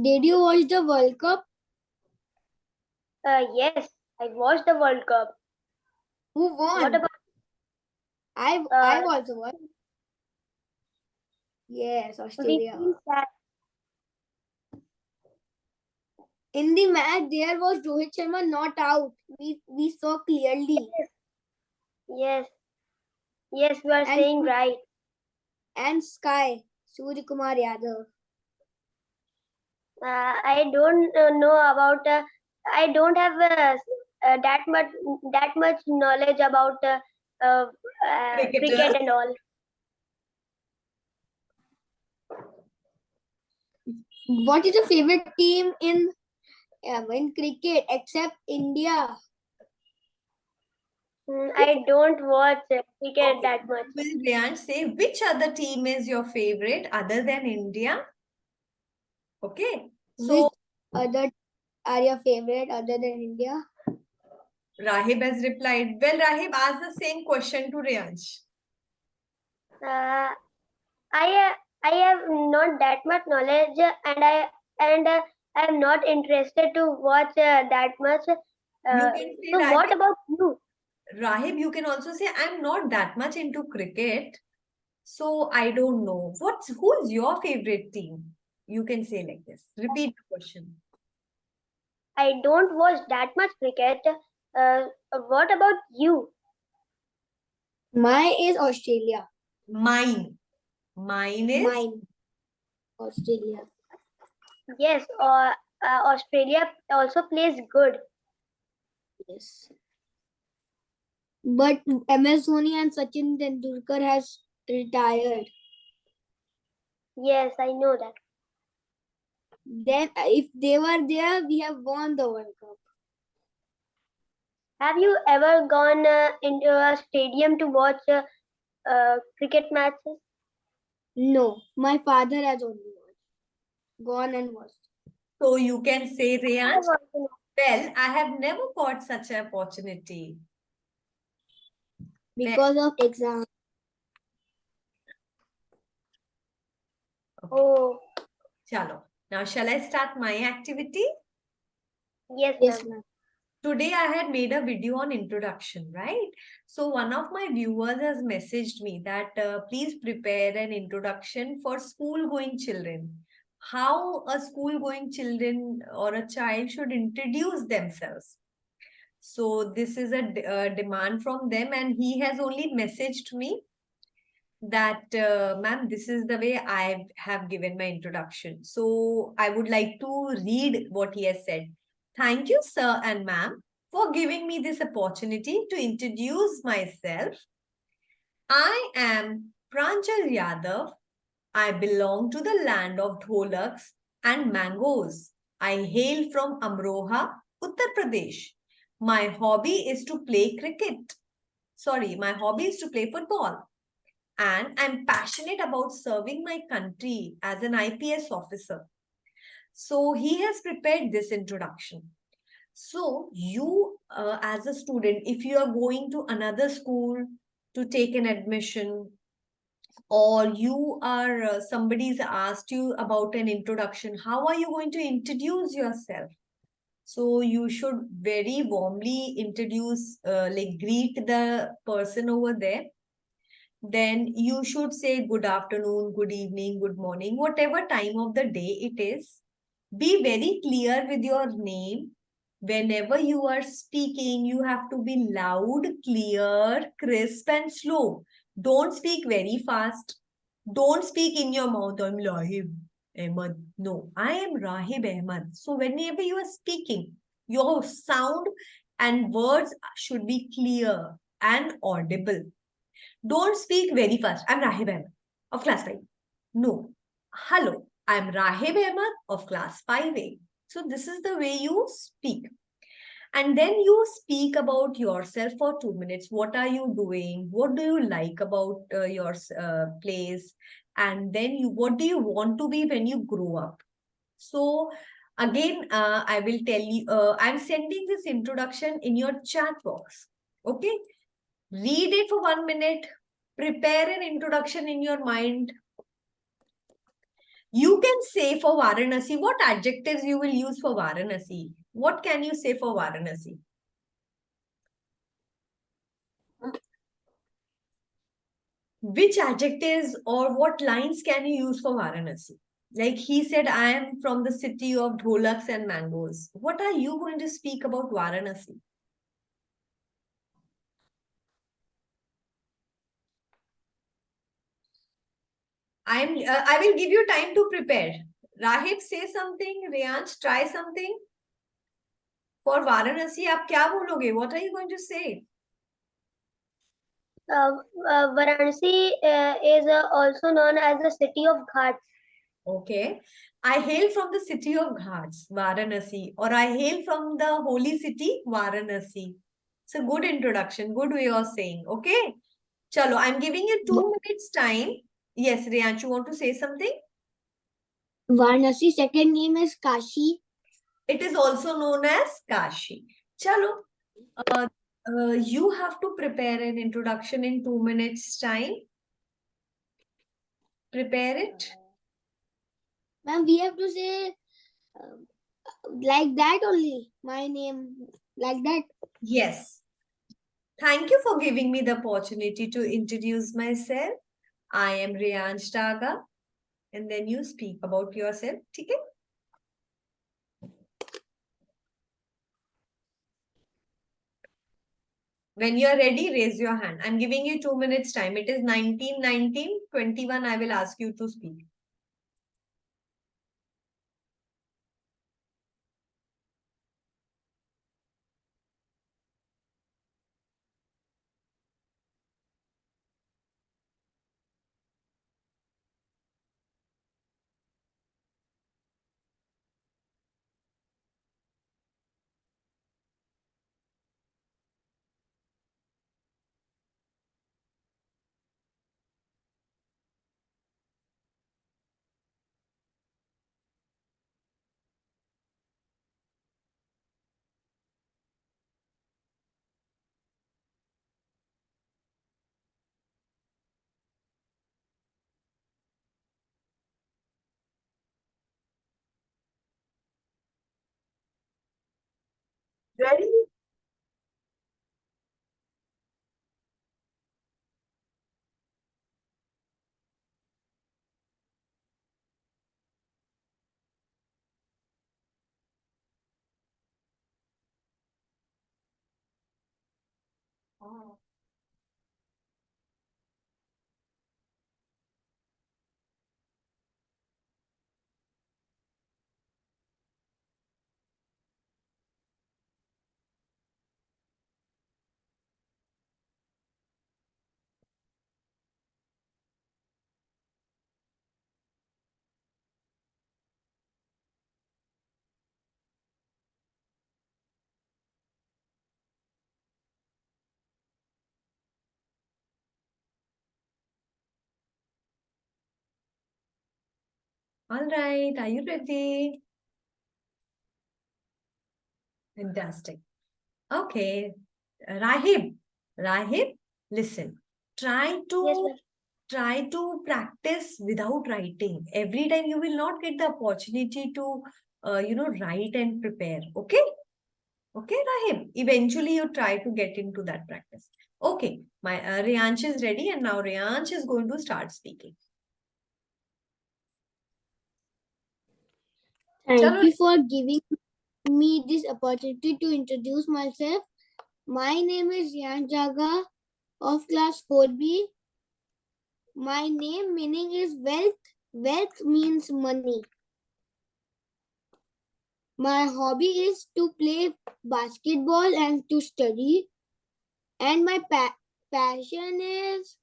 Did you watch the World Cup? Yes, I watched the World Cup. Who What won? about I've also watched. Yes, we Australia. feel sad? In the match, there was Rohit Sharma not out. We saw clearly. Yes, yes, you are And saying right. Sky, Surya Kumar Yadav. I don't know about. I don't have that much knowledge about uh, cricket and all. What is your favorite team in cricket except India? I don't watch cricket that much. Will Riyan say which other team is your favorite other than India? Okay. So Which other are your favorite other than India? Rahib has replied. Well, Rahib asked the same question to Riyansh. Uh, I have not that much knowledge, and I am not interested to watch that much. You can say So what Rahib. about you? Rahib, you can also say I'm not that much into cricket, so I don't know. Who's your favorite team? You can say like this. Repeat the question. I don't watch that much cricket. What about you? Mine is Australia. Mine. Mine is Mine, Australia. Yes, Australia also plays good. Yes. But MS Dhoni and Sachin Tendulkar has retired. Yes, I know that. Then, if they were there, we have won the World Cup. Have you ever gone into a stadium to watch cricket matches? No, my father has only gone and watched. so you can say I Riyansh. also Well, I have never got such an opportunity. Because of exam. Okay. Oh, Chalo. Now, shall I start my activity? yes, Yes, ma'am. ma'am. Today I had made a video on introduction, right? So one of my viewers has messaged me that please prepare an introduction for school going children. How a school going children or a child should introduce themselves. So this is a demand from them, and he has only messaged me that ma'am, this is the way I have given my introduction. So I would like to read what he has said. Thank you, sir and ma'am, for giving me this opportunity to introduce myself. I am Pranjal Yadav. I belong to the land of dholaks and mangoes. I hail from Amroha, Uttar Pradesh. My hobby is to play cricket. Sorry, my hobby is to play football. And I'm passionate about serving my country as an IPS officer. So he has prepared this introduction. So you, as a student, if you are going to another school to take an admission, or you are somebody's asked you about an introduction, how are you going to introduce yourself? So you should very warmly introduce, like greet the person over there. Then you should say good afternoon, good evening, good morning, whatever time of the day it is. Be very clear with your name. Whenever you are speaking, you have to be loud, clear, crisp, and slow. Don't speak very fast. Don't speak in your mouth. I'm Rahib Ahmed. No, I am Rahib Ahmed. So whenever you are speaking, your sound and words should be clear and audible. Don't speak very fast. I'm Rahib Ahmed of class 5. No. Hello, I'm Rahib Ahmed of class 5A. So this is the way you speak. And then you speak about yourself for 2 minutes. What are you doing? What do you like about your place? And then what do you want to be when you grow up? So again, I will tell you, I'm sending this introduction in your chat box. Okay. Read it for 1 minute. Prepare an introduction in your mind. You can say for Varanasi, what adjectives you will use for Varanasi? What can you say for Varanasi? Which adjectives or what lines can you use for Varanasi? Like he said, I am from the city of dholaks and mangoes. What are you going to speak about Varanasi? I will give you time to prepare. Rahib, say something. Riyansh, try something. For Varanasi, आप क्या बोलोगे? What are you going to say? Varanasi is also known as the city of ghats. Okay. I hail from the city of Ghats, Varanasi, or I hail from the holy city, Varanasi. It's a good introduction, good way of saying. Okay. Chalo, I'm giving you 2 minutes time. Yes, Riyansh, you want to say something? Varanasi second name is Kashi. It is also known as Kashi. Chalo, you have to prepare an introduction in 2 minutes time. Prepare it. Ma'am, we have to say like that only. My name like that. Yes. Thank you for giving me the opportunity to introduce myself. I am Riyansh Daga. And then you speak about yourself. Okay? When you are ready, raise your hand. I'm giving you 2 minutes time. It is 19, 19, 21. I will ask you to speak. Ready? All right. Are you ready? Fantastic. Okay. Rahib. Rahib, listen. Try to Yes, ma'am. try to practice without writing. Every time you will not get the opportunity to write and prepare. Okay? Okay, Rahib. Eventually you try to get into that practice. Okay, my Riyansh is ready and now Riyansh is going to start speaking. Thank Chalo. you for giving me this opportunity to introduce myself. My name is Yan Jaga of class 4B. My name meaning is wealth. Wealth means money. My hobby is to play basketball and to study. And my passion is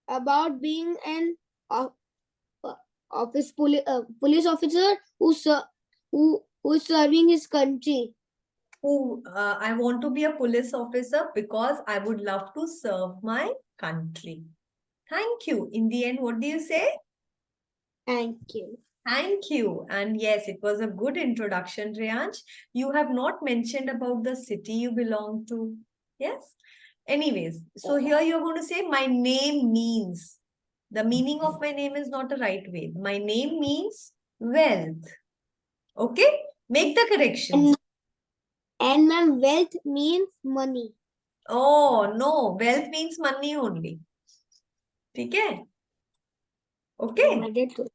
about being an police officer who is serving his country. I want to be a police officer because I would love to serve my country. Thank you. In the end, what do you say? Thank you. Thank you. And yes, it was a good introduction, Riyansh. You have not mentioned about the city you belong to. Yes. Anyways, so here you're going to say, my name means. The meaning of my name is not a right way. My name means wealth. Okay? Make the corrections. And ma'am, wealth means money. Oh, no. Wealth means money only. Okay? Okay? I did too.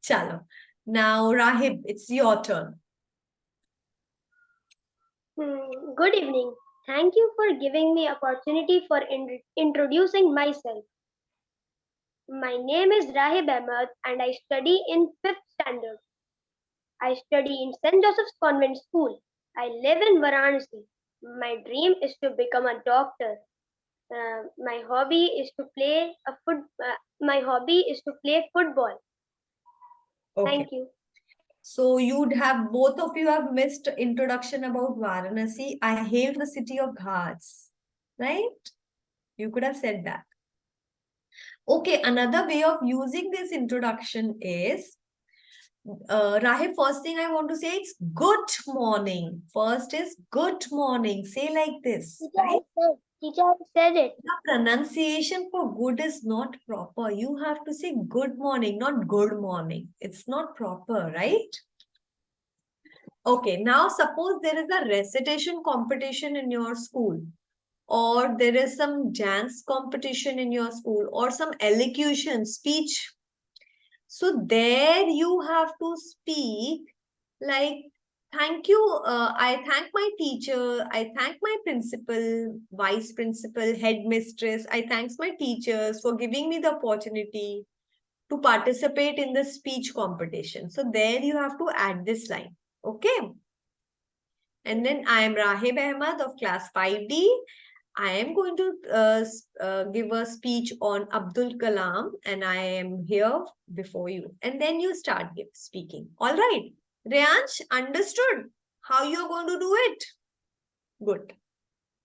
Chalo. Now, Rahib, it's your turn. Good evening. Thank you for giving me opportunity for introducing myself. My name is Rahib Ahmed and I study in 5th standard. I study in St. Joseph's Convent School. I live in Varanasi. My dream is to become a doctor. My hobby is to play football. Okay. Thank you. So both of you have missed introduction about Varanasi. I hail the city of Ghats, right? You could have said that. Okay, another way of using this introduction is, Rahib, first thing I want to say is good morning. First is good morning. Say like this. Teacher, I said it. The pronunciation for good is not proper. You have to say good morning, not good morning. It's not proper, right? Okay, now suppose there is a recitation competition in your school, or there is some dance competition in your school, or some elocution speech. So there you have to speak like, thank you, I thank my teacher, I thank my principal, vice principal, headmistress, I thanks my teachers for giving me the opportunity to participate in the speech competition. So there you have to add this line, okay? And then I am Rahib Ahmed of class 5D. I am going to give a speech on Abdul Kalam and I am here before you. And then you start speaking. All right. Reyansh, understood how you're going to do it? Good.